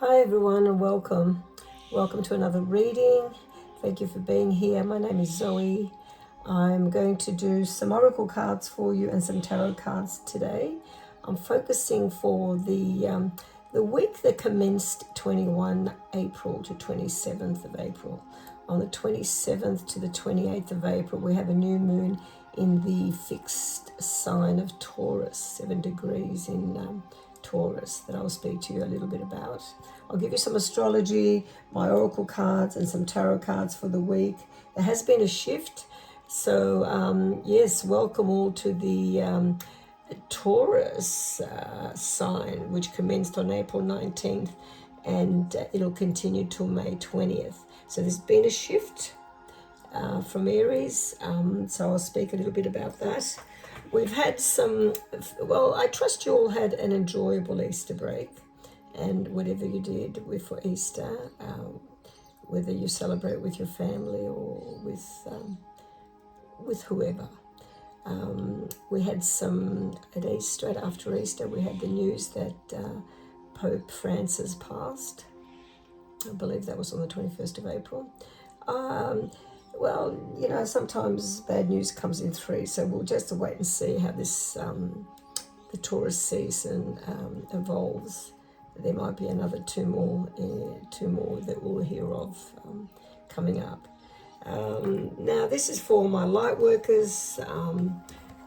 Hi everyone and welcome. Welcome to another reading. Thank you for being here. My name is Zoe. I'm going to do some oracle cards for you and some tarot cards today. I'm focusing for the week that commenced 21 April to 27th of April. On the 27th to the 28th of April, we have a new moon in the fixed sign of Taurus, 7 degrees in Taurus, that I'll speak to you a little bit about. I'll give you some astrology, my oracle cards, and some tarot cards for the week. There has been a shift. So, yes, welcome all to the Taurus sign, which commenced on April 19th, and it'll continue till May 20th. So there's been a shift from Aries, so I'll speak a little bit about that. We've had some, well, I trust you all had an enjoyable Easter break, and whatever you did for Easter, whether you celebrate with your family or with whoever. We had some at Easter, after Easter, we had the news that Pope Francis passed. I believe that was on the 21st of April. Well, you know, sometimes bad news comes in threes, so we'll just wait and see how this the Taurus season evolves. There might be another two more that we'll hear of coming up. Now, this is for my light workers,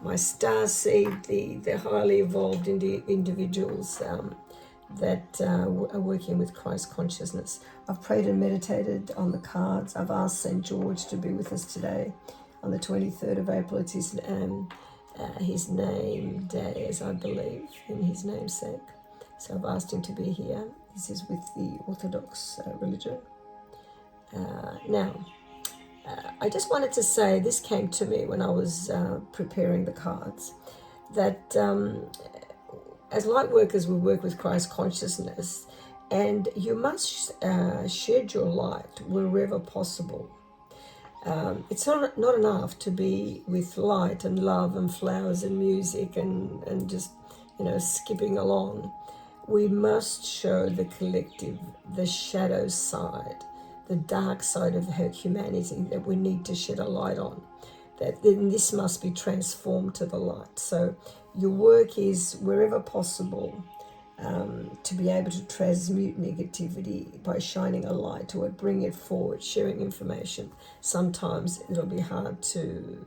my star seed, the highly evolved individuals that are working with Christ consciousness. I've prayed and meditated on the cards. I've asked St. George to be with us today on the 23rd of April. It's his name day, as I believe, in his namesake. So I've asked him to be here. This is with the Orthodox religion. Now, I just wanted to say, this came to me when I was preparing the cards, that as light workers, we work with Christ consciousness, and you must shed your light wherever possible. It's not enough to be with light and love and flowers and music and just, you know, skipping along. We must show the collective, the shadow side, the dark side of humanity that we need to shed a light on. That then this must be transformed to the light. So your work is, wherever possible, to be able to transmute negativity by shining a light to it, bring it forward, sharing information. Sometimes it'll be hard to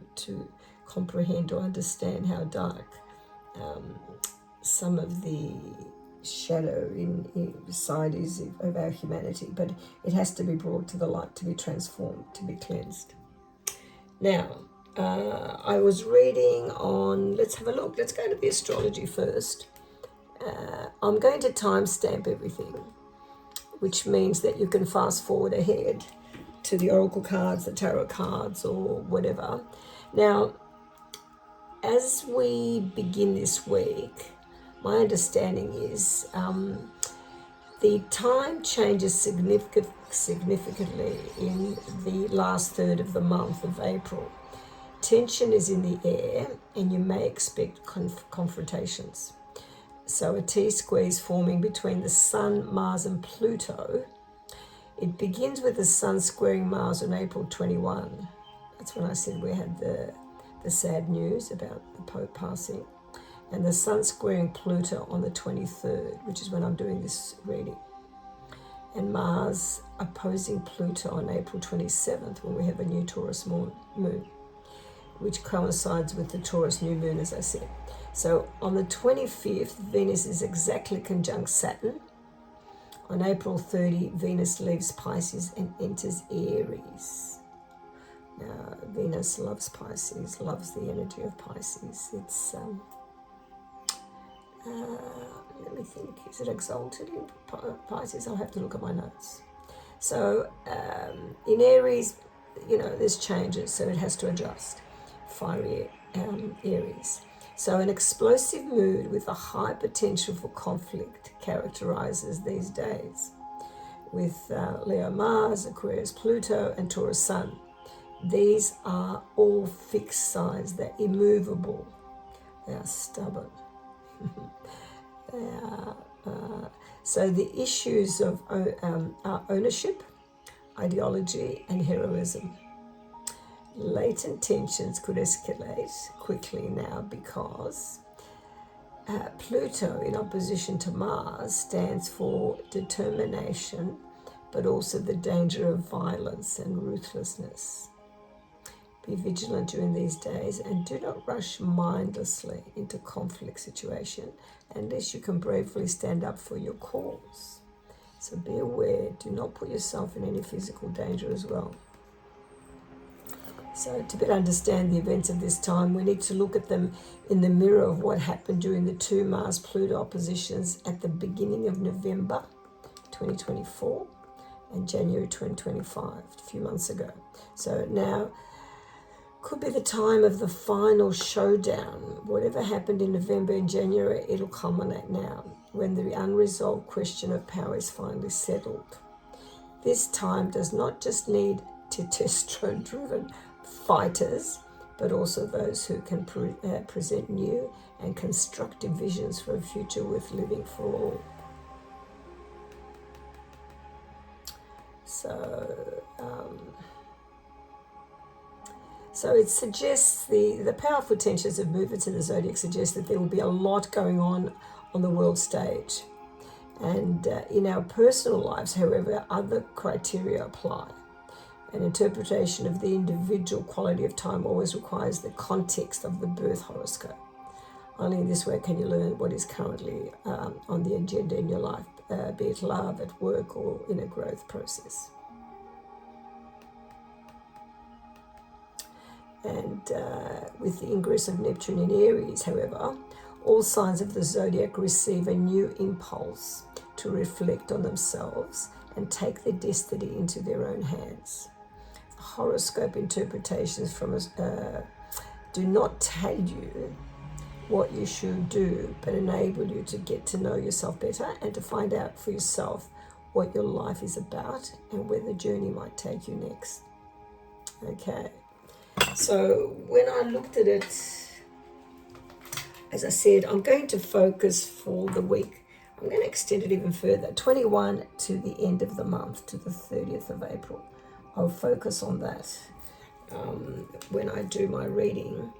comprehend or understand how dark some of the shadow in side is of our humanity, but it has to be brought to the light, to be transformed, to be cleansed. Now, I was reading on, let's have a look, let's go to the astrology first. I'm going to timestamp everything, which means that you can fast forward ahead to the oracle cards, the tarot cards, or whatever. Now, as we begin this week, my understanding is the time changes significantly in the last third of the month of April. Tension is in the air, and you may expect confrontations. So a T-squeeze forming between the Sun, Mars, and Pluto. It begins with the Sun squaring Mars on April 21. That's when I said we had the sad news about the Pope passing. And the Sun squaring Pluto on the 23rd, which is when I'm doing this reading. And Mars opposing Pluto on April 27th, when we have a new Taurus moon, which coincides with the Taurus new moon, as I said. So on the 25th, Venus is exactly conjunct Saturn. On April 30, Venus leaves Pisces and enters Aries. Now, Venus loves Pisces, loves the energy of Pisces. It's, let me think, is it exalted in Pisces? I'll have to look at my notes. So in Aries, you know, there's changes, so it has to adjust. Fiery Aries. So an explosive mood with a high potential for conflict characterizes these days, with Leo Mars, Aquarius Pluto, and Taurus Sun. These are all fixed signs. They're immovable. They are stubborn. They are So the issues of are ownership, ideology, and heroism. Latent tensions could escalate quickly now because Pluto in opposition to Mars stands for determination, but also the danger of violence and ruthlessness. Be vigilant during these days and do not rush mindlessly into conflict situation unless you can bravely stand up for your cause. So be aware, do not put yourself in any physical danger as well. So to better understand the events of this time, we need to look at them in the mirror of what happened during the two Mars-Pluto oppositions at the beginning of November 2024 and January 2025, a few months ago. So now could be the time of the final showdown. Whatever happened in November and January, it'll culminate now when the unresolved question of power is finally settled. This time does not just need testosterone-driven fighters, but also those who can present new and constructive visions for a future worth living for all. So it suggests the powerful tensions of movements in the zodiac suggest that there will be a lot going on the world stage. And in our personal lives, however, other criteria apply. An interpretation of the individual quality of time always requires the context of the birth horoscope. Only in this way can you learn what is currently on the agenda in your life, be it love, at work, or in a growth process. And with the ingress of Neptune in Aries, however, all signs of the zodiac receive a new impulse to reflect on themselves and take their destiny into their own hands. Horoscope interpretations from us do not tell you what you should do, but enable you to get to know yourself better and to find out for yourself what your life is about and where the journey might take you next. Okay, so when I looked at it, as I said, I'm going to focus for the week. I'm going to extend it even further, 21 to the end of the month, to the 30th of April. I'll focus on that when I do my reading.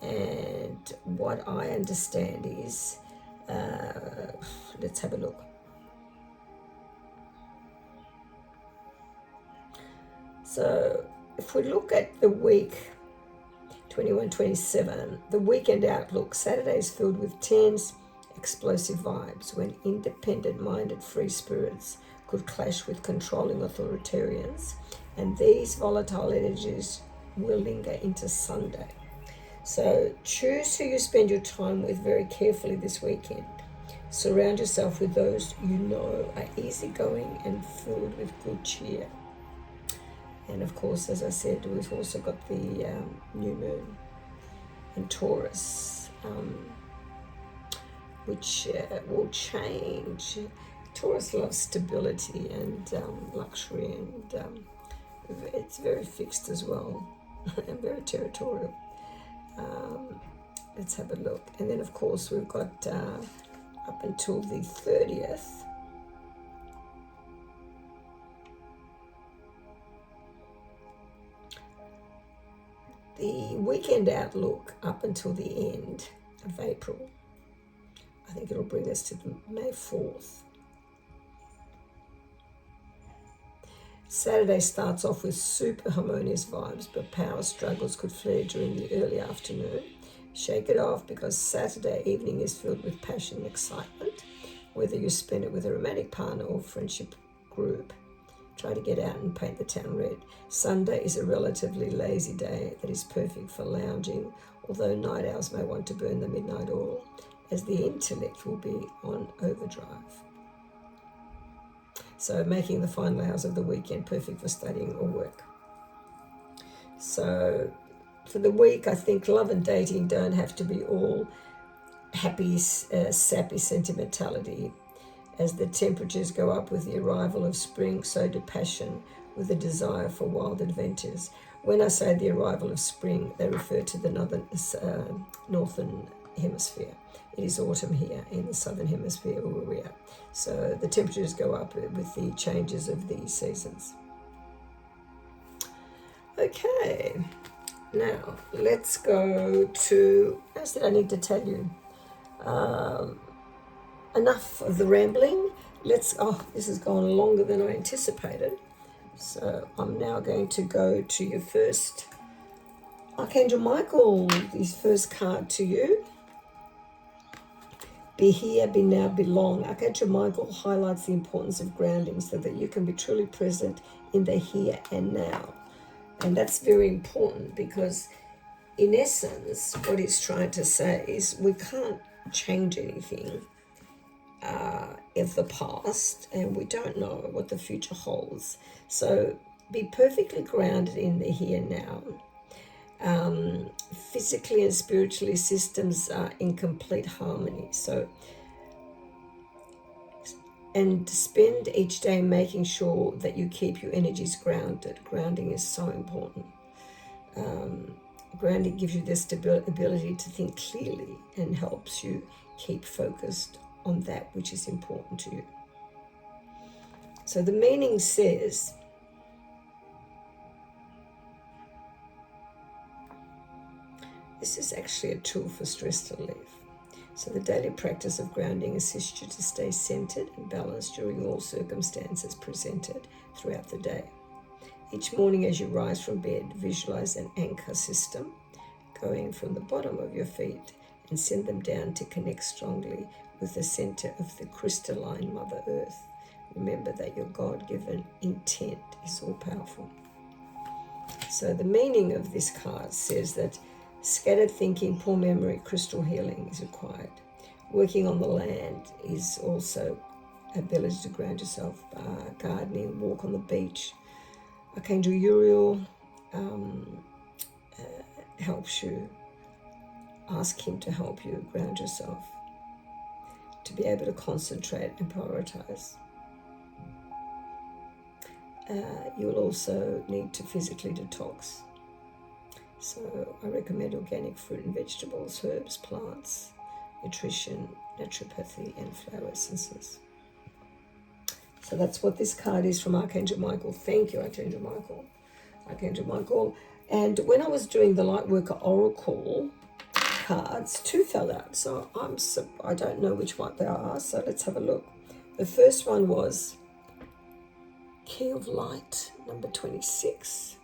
And what I understand is, let's have a look. So if we look at the week 21-27, the weekend outlook, Saturday is filled with tense, explosive vibes when independent-minded free spirits could clash with controlling authoritarians, and these volatile energies will linger into Sunday. So choose who you spend your time with very carefully this weekend. Surround yourself with those you know are easygoing and filled with good cheer. And of course, as I said, we've also got the new moon in Taurus, which will change. Taurus loves stability and luxury, and it's very fixed as well, and very territorial. Let's have a look. And then, of course, we've got up until the 30th. The weekend outlook up until the end of April. I think it'll bring us to May 4th. Saturday starts off with super harmonious vibes, but power struggles could flare during the early afternoon. Shake it off, because Saturday evening is filled with passion and excitement. Whether you spend it with a romantic partner or friendship group, try to get out and paint the town red. Sunday is a relatively lazy day that is perfect for lounging, although night owls may want to burn the midnight oil, as the intellect will be on overdrive. So making the final hours of the weekend perfect for studying or work. So for the week, I think love and dating don't have to be all happy, sappy sentimentality. As the temperatures go up with the arrival of spring, so do passion with a desire for wild adventures. When I say the arrival of spring, they refer to the northern hemisphere. It is autumn here in the southern hemisphere where we are. So the temperatures go up with the changes of the seasons. Okay, now let's go to, as did I need to tell you? Enough of the rambling. This has gone longer than I anticipated. So I'm now going to go to your first Archangel Michael, his first card to you. Be here, be now, belong. Archangel Michael highlights the importance of grounding so that you can be truly present in the here and now. And that's very important because in essence, what he's trying to say is we can't change anything of the past, and we don't know what the future holds. So be perfectly grounded in the here and now. Physically and spiritually, systems are in complete harmony. And spend each day making sure that you keep your energies grounded. Grounding is so important. Grounding gives you this ability to think clearly and helps you keep focused on that which is important to you. So the meaning says, this is actually a tool for stress relief. So the daily practice of grounding assists you to stay centered and balanced during all circumstances presented throughout the day. Each morning as you rise from bed, visualize an anchor system going from the bottom of your feet and send them down to connect strongly with the center of the crystalline Mother Earth. Remember that your God-given intent is all powerful. So the meaning of this card says that scattered thinking, poor memory, crystal healing is required. Working on the land is also ability to ground yourself. Gardening, walk on the beach. Archangel Uriel helps you. Ask him to help you ground yourself, to be able to concentrate and prioritize. You'll also need to physically detox. So I recommend organic fruit and vegetables, herbs, plants, nutrition, naturopathy, and flower essences. So that's what this card is from Archangel Michael. Thank you, Archangel Michael. Archangel Michael. And when I was doing the Lightworker Oracle cards, two fell out. So I don't know which one they are. So let's have a look. The first one was Key of Light, number 26.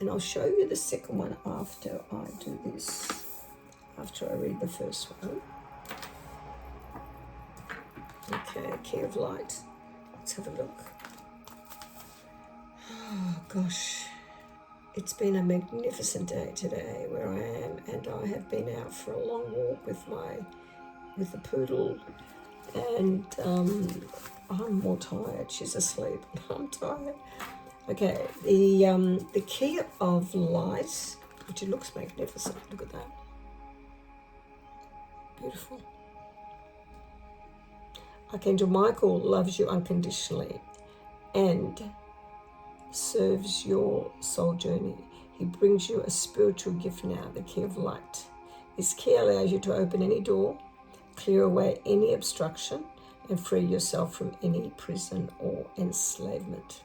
And I'll show you the second one after I do this, after I read the first one. Okay, Key of Light. Let's have a look. Oh, gosh. It's been a magnificent day today where I am, and I have been out for a long walk with the poodle, and I'm more tired. She's asleep. I'm tired. Okay, the Key of Light, which it looks magnificent. Look at that. Beautiful. Archangel Michael loves you unconditionally and serves your soul journey. He brings you a spiritual gift now, the Key of Light. This key allows you to open any door, clear away any obstruction, and free yourself from any prison or enslavement.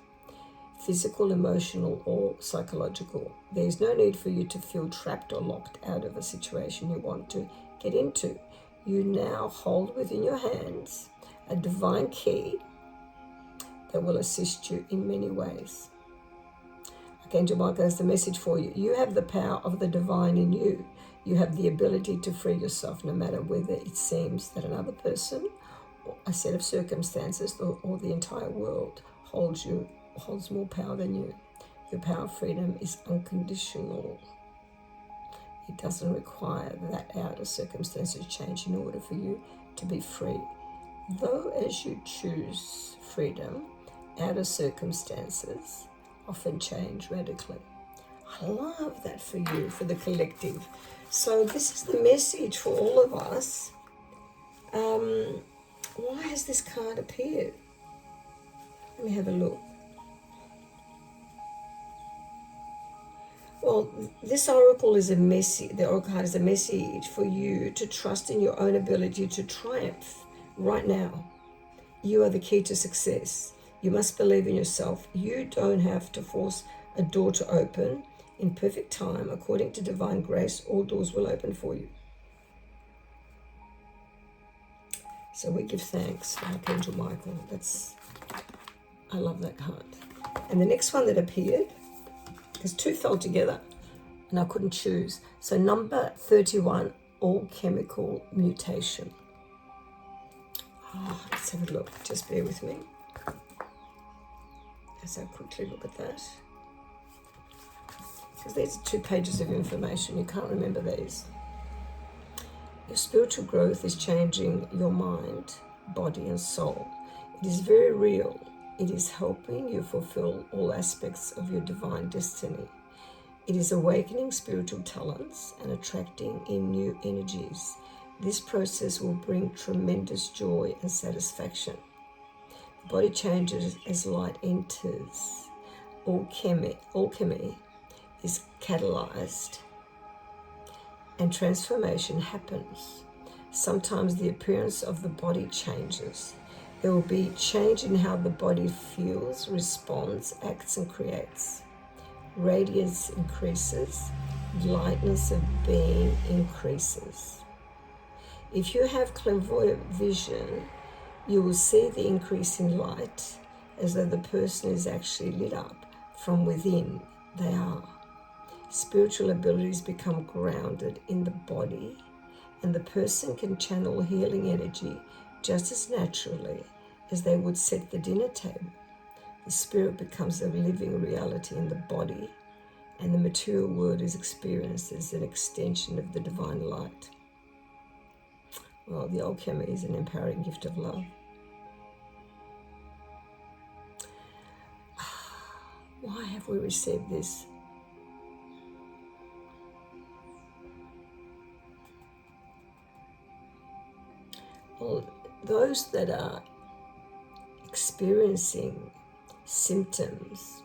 Physical, emotional, or psychological. There is no need for you to feel trapped or locked out of a situation you want to get into. You now hold within your hands a divine key that will assist you in many ways. Archangel Michael has the message for you. You have the power of the divine in you. You have the ability to free yourself no matter whether it seems that another person, or a set of circumstances, or the entire world holds more power than you. Your power of freedom is unconditional. It doesn't require that outer circumstances change in order for you to be free. Though as you choose freedom, outer circumstances often change radically. I love that for you, for the collective. So this is the message for all of us. Why has this card appeared? Let me have a look. Well, this oracle is the oracle card is a message for you to trust in your own ability to triumph right now. You are the key to success. You must believe in yourself. You don't have to force a door to open. In perfect time, according to divine grace, all doors will open for you. So we give thanks for Archangel Michael. I love that card. And the next one that appeared, because two fell together and I couldn't choose. So number 31, alchemical mutation. Let's have a look. Just bear with me as I quickly look at that. Because these are 2 pages of information. You can't remember these. Your spiritual growth is changing your mind, body, and soul. It is very real. It is helping you fulfill all aspects of your divine destiny. It is awakening spiritual talents and attracting in new energies. This process will bring tremendous joy and satisfaction. The body changes as light enters. Alchemy is catalyzed and transformation happens. Sometimes the appearance of the body changes. There will be change in how the body feels, responds, acts, and creates. Radiance increases, lightness of being increases. If you have clairvoyant vision, you will see the increase in light as though the person is actually lit up from within. They are. Spiritual abilities become grounded in the body, and the person can channel healing energy just as naturally as they would set the dinner table. The spirit becomes a living reality in the body, and the material world is experienced as an extension of the divine light. Well, the alchemy is an empowering gift of love. Why have we received this? Well, those that are experiencing symptoms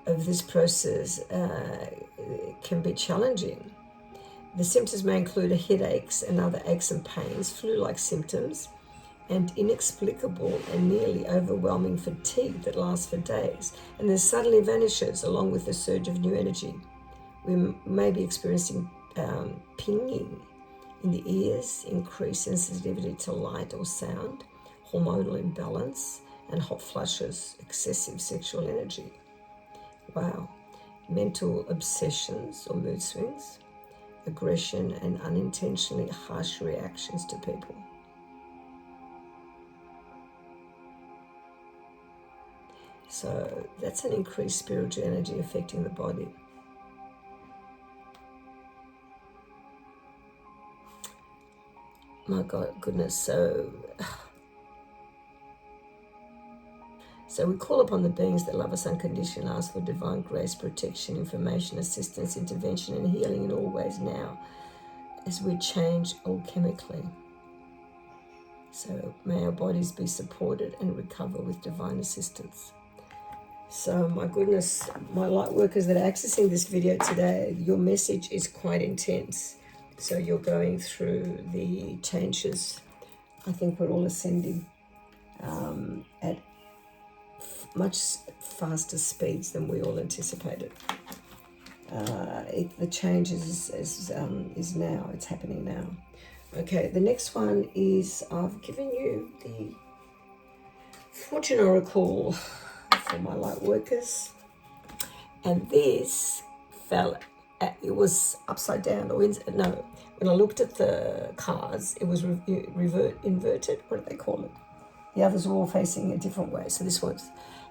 of this process can be challenging. The symptoms may include headaches and other aches and pains, flu-like symptoms, and inexplicable and nearly overwhelming fatigue that lasts for days and then suddenly vanishes along with a surge of new energy. We may be experiencing pinging in the ears, increased sensitivity to light or sound, hormonal imbalance, and hot flushes, excessive sexual energy. Wow. Mental obsessions or mood swings, aggression, and unintentionally harsh reactions to people. So that's an increased spiritual energy affecting the body. My God, goodness. So we call upon the beings that love us unconditionally, ask for divine grace, protection, information, assistance, intervention, and healing in all ways now as we change alchemically. So may our bodies be supported and recover with divine assistance. So my goodness, my light workers that are accessing this video today, your message is quite intense. So you're going through the changes. I think we're all ascending at much faster speeds than we all anticipated. The change is now, it's happening now. Okay, the next one is I've given you the Fortune Oracle for my light workers. And this fell, it was upside down, or no, when I looked at the cards, it was inverted, what do they call it? The others were all facing a different way, so this was.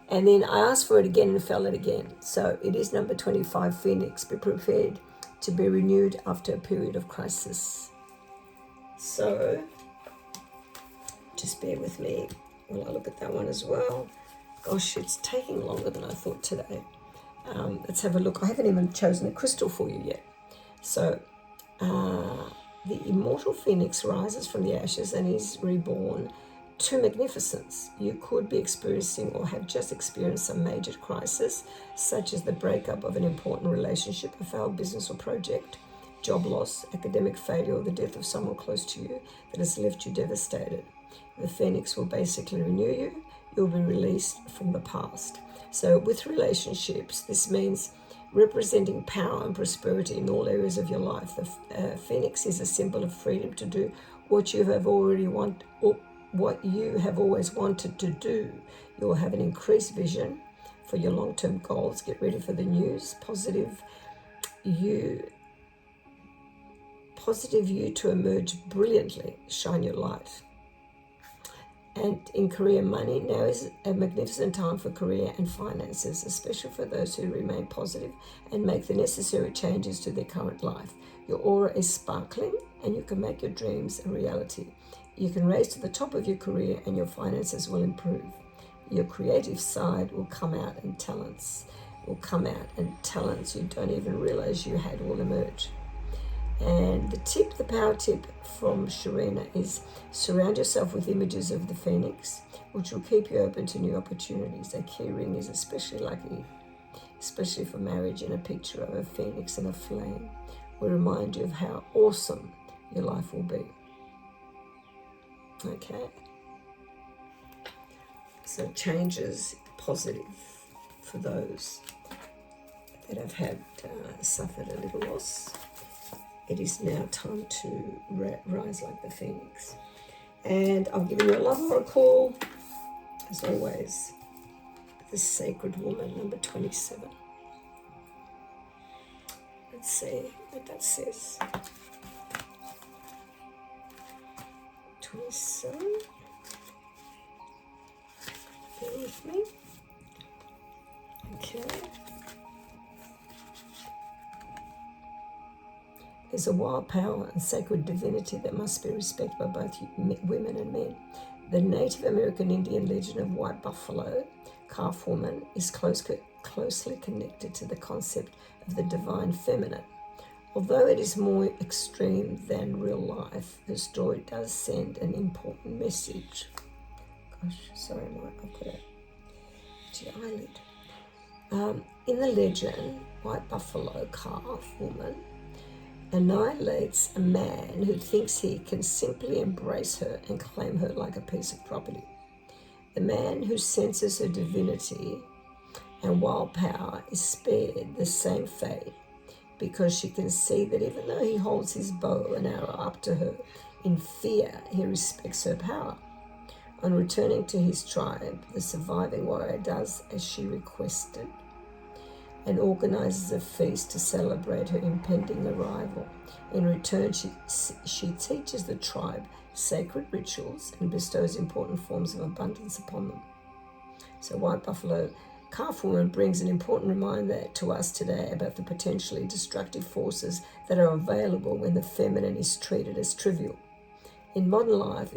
And then I asked for it again and fell it again. So it is number 25, Phoenix. Be prepared to be renewed after a period of crisis. So just bear with me while I look at that one as well. Gosh, it's taking longer than I thought today. Let's have a look. I haven't even chosen a crystal for you yet. So the immortal Phoenix rises from the ashes and is reborn to magnificence. You could be experiencing or have just experienced some major crisis, such as the breakup of an important relationship, a failed business or project, job loss, academic failure, or the death of someone close to you that has left you devastated. The Phoenix will basically renew you. You'll be released from the past. So with relationships, this means representing power and prosperity in all areas of your life. The Phoenix is a symbol of freedom to do what you have already want, or what you have always wanted to do. You'll have an increased vision for your long-term goals. Get ready for the news. Positive you to emerge brilliantly. Shine your light. And in career money, now is a magnificent time for career and finances, especially for those who remain positive and make the necessary changes to their current life. Your aura is sparkling and you can make your dreams a reality. You can raise to the top of your career and your finances will improve. Your creative side will come out and talents you don't even realize you had will emerge. And the power tip from Sharina is surround yourself with images of the Phoenix, which will keep you open to new opportunities. A key ring is especially lucky, especially for marriage, and a picture of a Phoenix and a flame will remind you of how awesome your life will be. Okay. So changes positive for those that have had suffered a little loss. It is now time to rise like the Phoenix. And I've given you a love oracle, as always, the Sacred Woman, number 27. Let's see what that says. 27. Bear with me. Okay. There's a wild power and sacred divinity that must be respected by both women and men. The Native American Indian legend of White Buffalo, Calf Woman, is closely connected to the concept of the divine feminine. Although it is more extreme than real life, the story does send an important message. Gosh, sorry, I've got a eyelid. In the legend, White Buffalo, Calf Woman, annihilates a man who thinks he can simply embrace her and claim her like a piece of property. The man who senses her divinity and wild power is spared the same fate, because she can see that even though he holds his bow and arrow up to her in fear, he respects her power. On returning to his tribe, the surviving warrior does as she requested and organizes a feast to celebrate her impending arrival. In return, she teaches the tribe sacred rituals and bestows important forms of abundance upon them. So White Buffalo Calf Woman brings an important reminder to us today about the potentially destructive forces that are available when the feminine is treated as trivial. In modern life,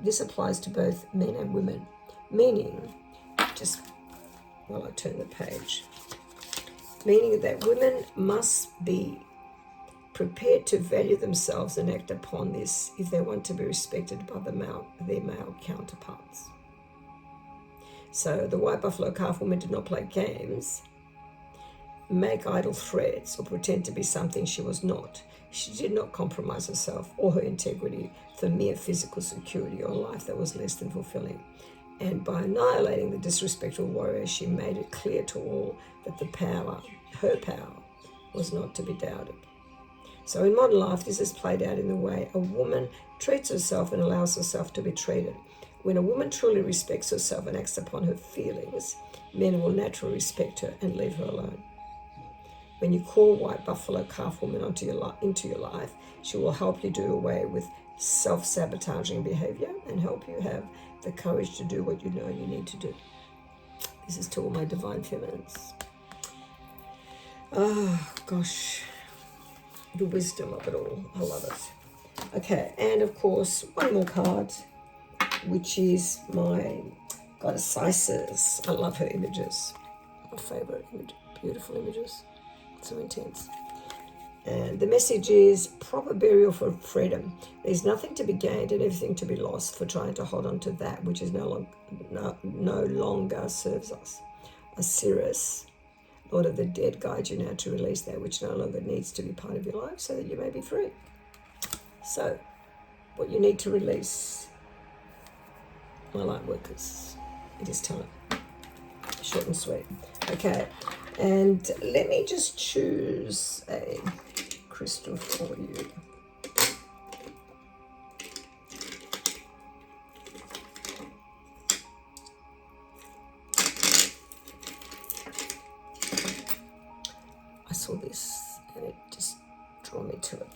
this applies to both men and women, meaning, just while I turn the page, meaning that women must be prepared to value themselves and act upon this if they want to be respected by their male counterparts. So the White Buffalo Calf Woman did not play games, make idle threats, or pretend to be something she was not. She did not compromise herself or her integrity for mere physical security or a life that was less than fulfilling. And by annihilating the disrespectful warrior, she made it clear to all that her power, was not to be doubted. So in modern life, this is played out in the way a woman treats herself and allows herself to be treated. When a woman truly respects herself and acts upon her feelings, men will naturally respect her and leave her alone. When you call White Buffalo Calf Woman into your life, she will help you do away with self-sabotaging behavior and help you have the courage to do what you know you need to do. This is to all my divine feminines. Oh, gosh. The wisdom of it all. I love it. Okay, and of course, one more card, which is my goddess Isis. I love her images. My favorite image. Beautiful images. So intense. And the message is proper burial for freedom. There's nothing to be gained and everything to be lost for trying to hold on to that which is no longer serves us. Osiris, Lord of the Dead, guides you now to release that which no longer needs to be part of your life so that you may be free. So, what you need to release, my light workers, it is time. Short and sweet. Okay, and let me just choose a crystal for you. I saw this and it just drew me to it.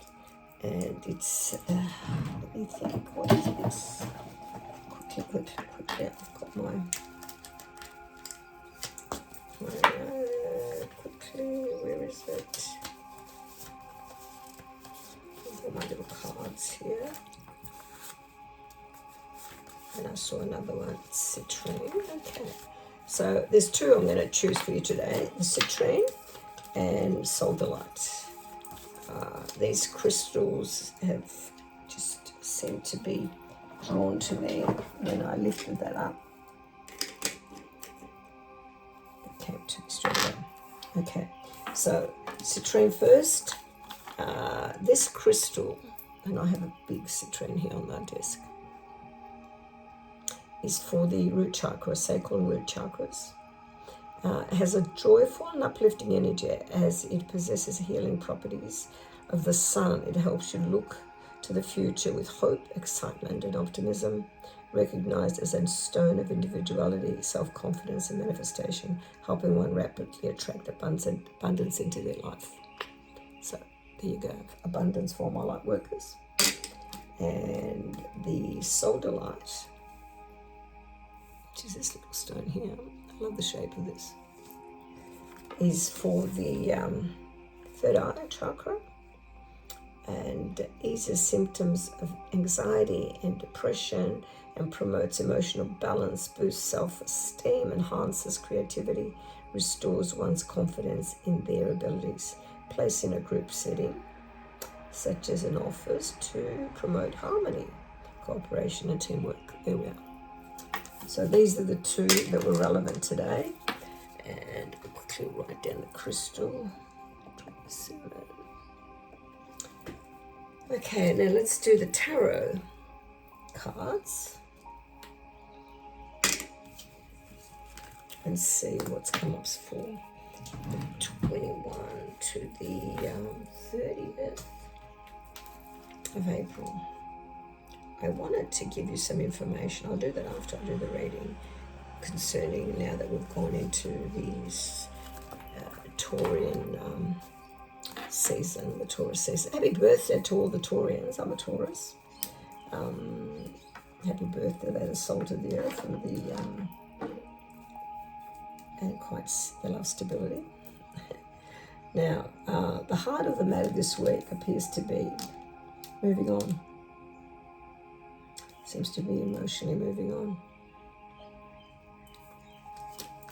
And it's, let me think, what is this? Quickly, I've got mine. Quickly, where is it? I've got my little cards here. And I saw another one, Citrine. Okay. So there's two I'm going to choose for you today, the Citrine and Sodalite. These crystals have just seemed to be drawn to me when I lifted that up. It came to me straight away. Okay, so citrine first. This crystal, and I have a big citrine here on my desk, is for the root chakra, sacral and root chakras. It has a joyful and uplifting energy as it possesses healing properties of the sun. It helps you look to the future with hope, excitement, and optimism, recognized as a stone of individuality, self-confidence, and manifestation, helping one rapidly attract abundance into their life. So there you go, abundance for my light workers. And the Sodalite, which is this little stone here, I love the shape of this, is for the third eye chakra, and eases symptoms of anxiety and depression, and promotes emotional balance, boosts self-esteem, enhances creativity, restores one's confidence in their abilities. Placed in a group setting, such as an office, to promote harmony, cooperation, and teamwork. There we are. So these are the two that were relevant today. And I'll quickly write down the crystal. Okay, now let's do the tarot cards and see what's come up for the 21 to the 30th of April. I wanted to give you some information. I'll do that after I do the reading, concerning now that we've gone into these Taurian season, the Taurus season. Happy birthday to all the Taurians. I'm a Taurus. Happy birthday. They're the salt of the earth and they love stability. Now, the heart of the matter this week appears to be moving on. Seems to be emotionally moving on.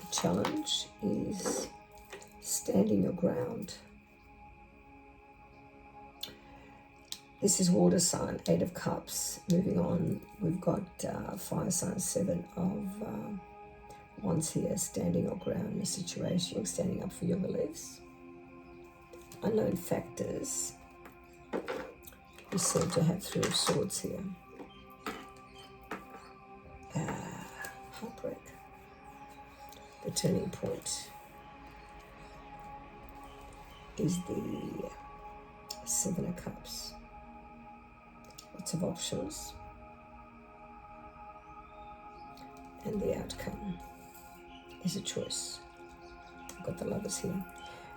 The challenge is standing your ground. This is water sign, 8 of Cups. Moving on, we've got fire sign, 7 of Wands here, standing your ground in a situation, standing up for your beliefs. Unknown factors. We seem to have 3 of Swords here. Heartbreak. The turning point is the 7 of Cups. Lots of options. And the outcome is a choice. I've got the Lovers here.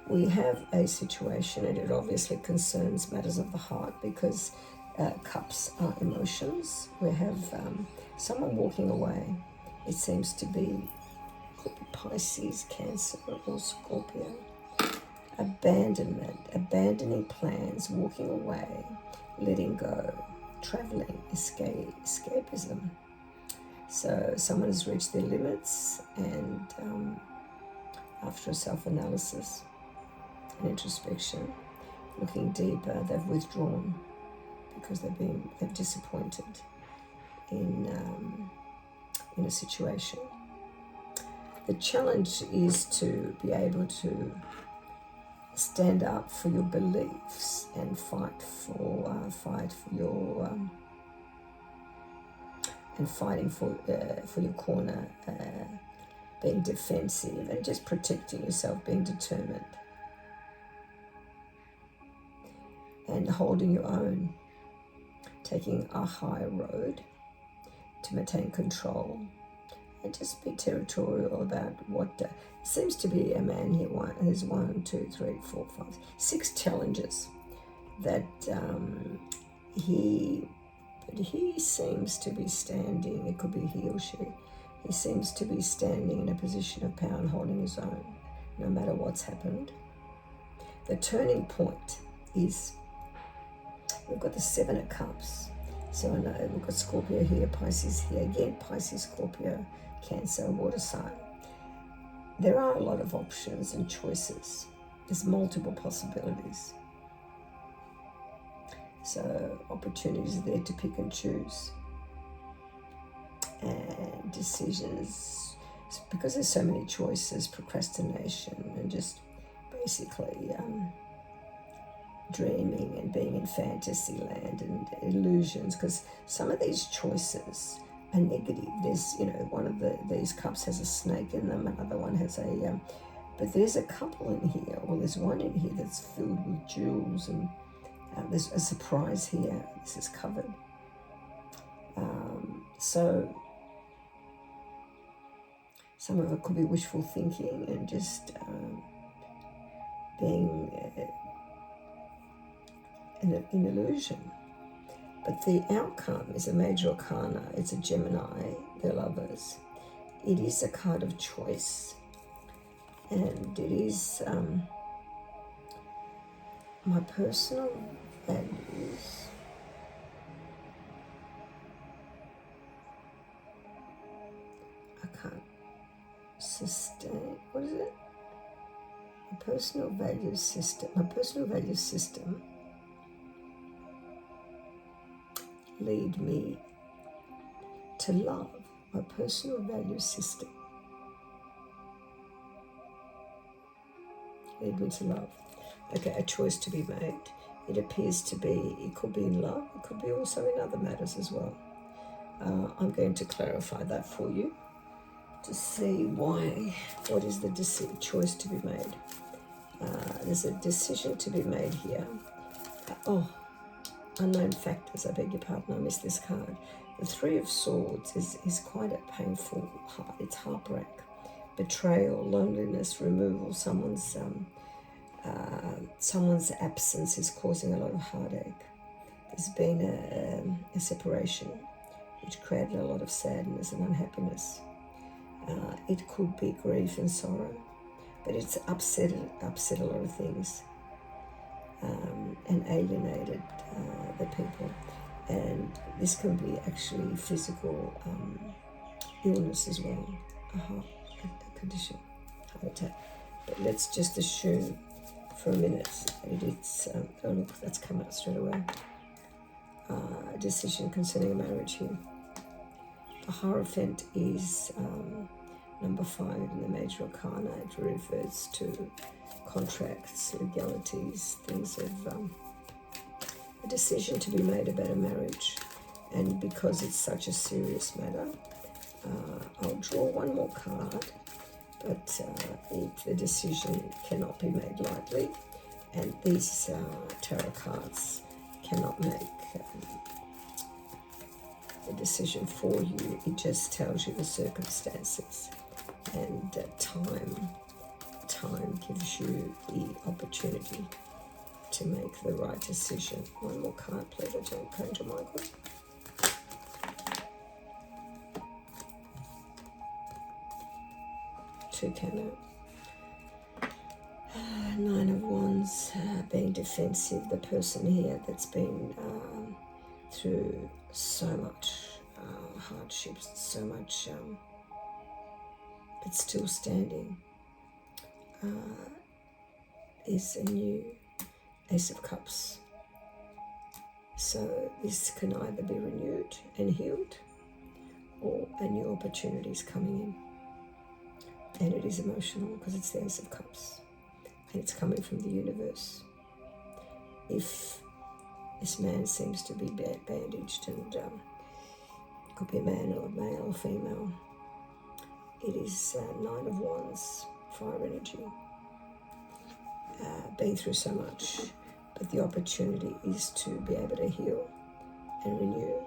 We have a situation, and it obviously concerns matters of the heart, because cups are emotions. We have someone walking away. It seems to be, could be Pisces, Cancer, or Scorpio. Abandonment, abandoning plans, walking away, letting go, traveling, escapism. So someone has reached their limits, and after a self-analysis and introspection, looking deeper, they've withdrawn because they're disappointed in a situation. The challenge is to be able to stand up for your beliefs and fight for your and fighting for your corner, being defensive and just protecting yourself, being determined and holding your own, taking a higher road to maintain control and just be territorial about what seems to be a man here. There's 1, 2, 3, 4, 5, 6 challenges that he seems to be standing. It could be he or she. He seems to be standing in a position of power and holding his own, no matter what's happened. The turning point is, we've got the 7 of Cups. So I know we've got Scorpio here, Pisces here. Again, Pisces, Scorpio, Cancer, water sign. There are a lot of options and choices. There's multiple possibilities. So opportunities are there to pick and choose. And decisions, because there's so many choices, procrastination and just basically dreaming and being in fantasy land and illusions, because some of these choices are negative. There's, one of these cups has a snake in them, another one has but there's a couple in here, or there's one in here that's filled with jewels, and there's a surprise here. This is covered. So some of it could be wishful thinking and just being an illusion. But the outcome is a major arcana. It's a Gemini, they're lovers. It is a card of choice. And it is my personal values. I can't sustain, what is it? My personal value system lead me to love. My personal value system lead me to love. Okay, a choice to be made. It appears to be, it could be in love, it could be also in other matters as well. I'm going to clarify that for you to see what is the choice to be made. There's a decision to be made here. Unknown factors, I beg your pardon, I missed this card. The 3 of Swords is quite a painful heart. It's heartbreak, betrayal, loneliness, removal. Someone's absence is causing a lot of heartache. There's been a separation which created a lot of sadness and unhappiness. It could be grief and sorrow, but it's upset a lot of things. And alienated the people, and this can be actually physical illness as well, a heart condition, heart attack. But let's just assume for a minute that it's oh look, that's come out straight away. A decision concerning a marriage here. The Hierophant is number 5 in the major arcana. It refers to contracts, legalities, things of a decision to be made about a marriage. And because it's such a serious matter, I'll draw one more card, but the decision cannot be made lightly, and these tarot cards cannot make the decision for you. It just tells you the circumstances, and time gives you the opportunity to make the right decision. One more card, please, Archangel Michael. Two came out. 9 of Wands, being defensive. The person here that's been through so much hardships, so much, but still standing, is a new Ace of Cups. So this can either be renewed and healed, or a new opportunity is coming in. And it is emotional because it's the Ace of Cups. And it's coming from the universe. If this man seems to be bandaged, and could be a man or a male or female, it is Nine of Wands, fire energy. Been through so much, but the opportunity is to be able to heal and renew,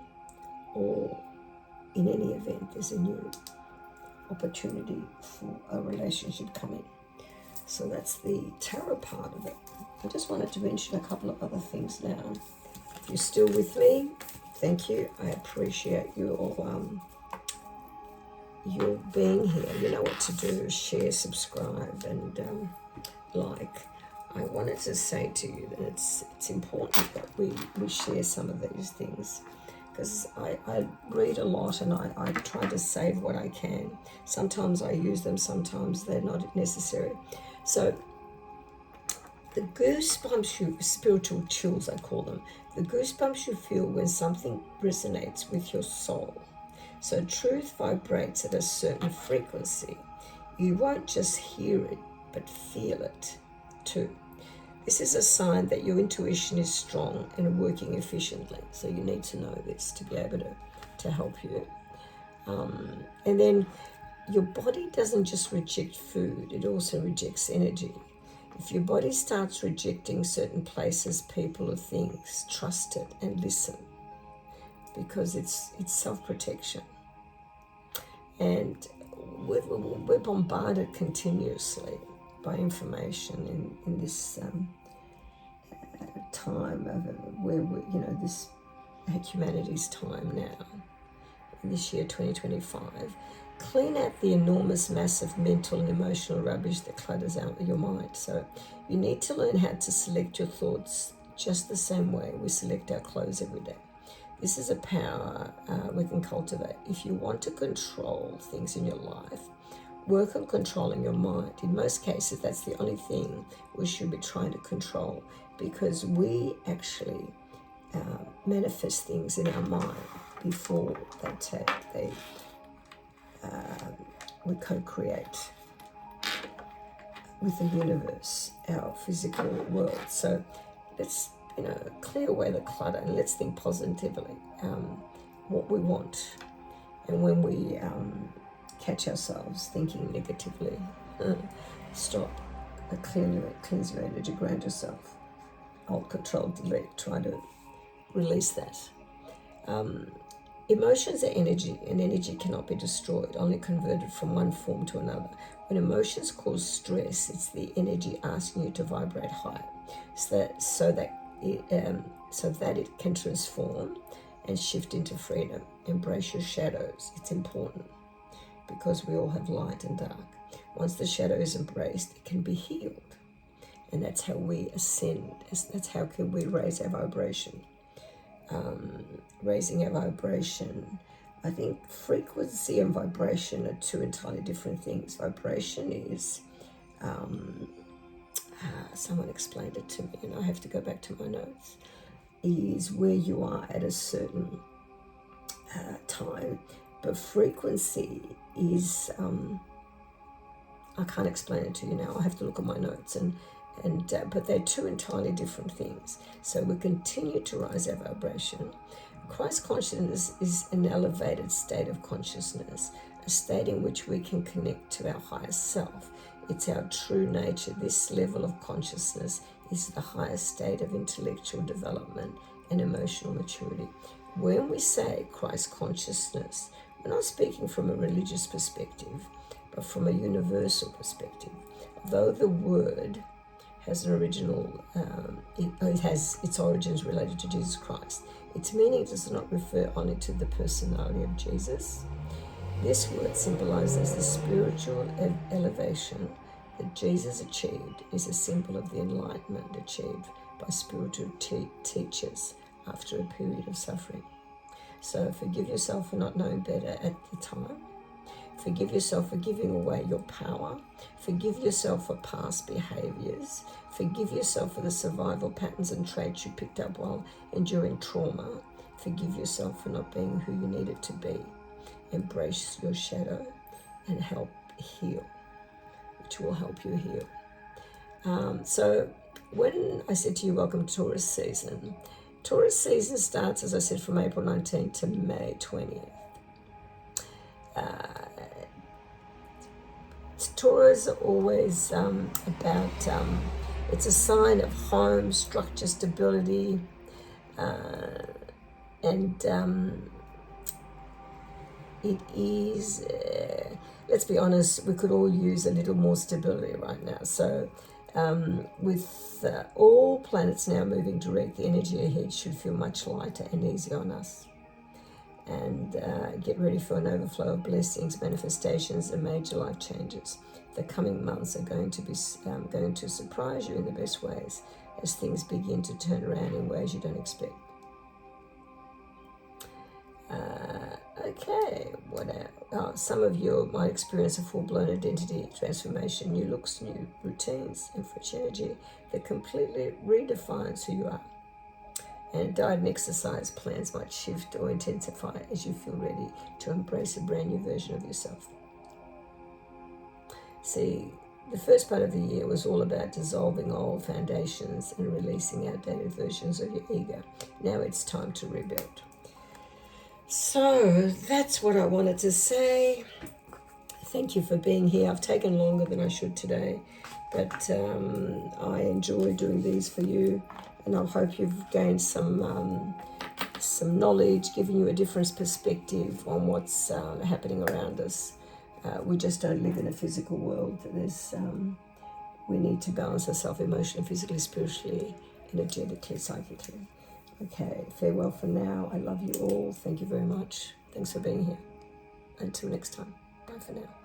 or in any event there's a new opportunity for a relationship coming. So that's the tarot part of it. I just wanted to mention a couple of other things now. If you're still with me, thank you. I appreciate your being here. You know what to do: share, subscribe, and like. I wanted to say to you that it's important that we share some of these things, because I read a lot and I try to save what I can. Sometimes I use them, sometimes they're not necessary. So the goosebumps, spiritual chills I call them, the goosebumps you feel when something resonates with your soul. So truth vibrates at a certain frequency. You won't just hear it, but feel it too. This is a sign that your intuition is strong and working efficiently. So you need to know this to be able to help you. And then your body doesn't just reject food, it also rejects energy. If your body starts rejecting certain places, people, or things, trust it and listen, because it's self-protection. And we're bombarded continuously by information in this time of where this humanity's time now, in this year 2025. Clean out the enormous, massive mental and emotional rubbish that clutters out your mind. So you need to learn how to select your thoughts just the same way we select our clothes every day. This is a power we can cultivate. If you want to control things in your life, work on controlling your mind. In most cases, that's the only thing we should be trying to control, because we actually manifest things in our mind before we co-create with the universe, our physical world. So let's clear away the clutter and let's think positively what we want. And when we catch ourselves thinking negatively, stop, cleanse your energy, ground yourself, Alt, Control, Delete, try to release that. Emotions are energy, and energy cannot be destroyed, only converted from one form to another. When emotions cause stress, it's the energy asking you to vibrate higher, so that it can transform and shift into freedom. Embrace your shadows. It's important, because we all have light and dark. Once the shadow is embraced, it can be healed. And that's how we ascend. That's how can we raise our vibration. Raising our vibration. I think frequency and vibration are two entirely different things. Vibration is, someone explained it to me, and I have to go back to my notes, is where you are at a certain time. But frequency is, I can't explain it to you now. I have to look at my notes, but they're two entirely different things. So we continue to rise our vibration. Christ consciousness is an elevated state of consciousness, a state in which we can connect to our highest self. It's our true nature. This level of consciousness is the highest state of intellectual development and emotional maturity. When we say Christ consciousness, we're not speaking from a religious perspective, but from a universal perspective. Though the word has an original, it has its origins related to Jesus Christ, its meaning does not refer only to the personality of Jesus. This word symbolizes the spiritual elevation that Jesus achieved, is a symbol of the enlightenment achieved by spiritual teachers after a period of suffering. So forgive yourself for not knowing better at the time. Forgive yourself for giving away your power. Forgive yourself for past behaviors. Forgive yourself for the survival patterns and traits you picked up while enduring trauma. Forgive yourself for not being who you needed to be. Embrace your shadow and help heal, which will help you heal. So when I said to you, welcome to Taurus season starts, as I said, from April 19th to May 20th. Taurus are always about, it's a sign of home, structure, stability, and it is, let's be honest, we could all use a little more stability right now. So with all planets now moving direct, the energy ahead should feel much lighter and easier on us. And get ready for an overflow of blessings, manifestations, and major life changes. The coming months are going to surprise you in the best ways as things begin to turn around in ways you don't expect. Okay, what else? Some of you might experience a full-blown identity transformation, new looks, new routines, and fresh energy that completely redefines who you are. And diet and exercise plans might shift or intensify as you feel ready to embrace a brand new version of yourself. See, the first part of the year was all about dissolving old foundations and releasing outdated versions of your ego. Now it's time to rebuild. So that's what I wanted to say. Thank you for being here. I've taken longer than I should today, but I enjoy doing these for you. And I hope you've gained some knowledge, giving you a different perspective on what's happening around us. We just don't live in a physical world. We need to balance ourselves emotionally, physically, spiritually, energetically, psychically. Okay, farewell for now. I love you all. Thank you very much. Thanks for being here. Until next time. Bye for now.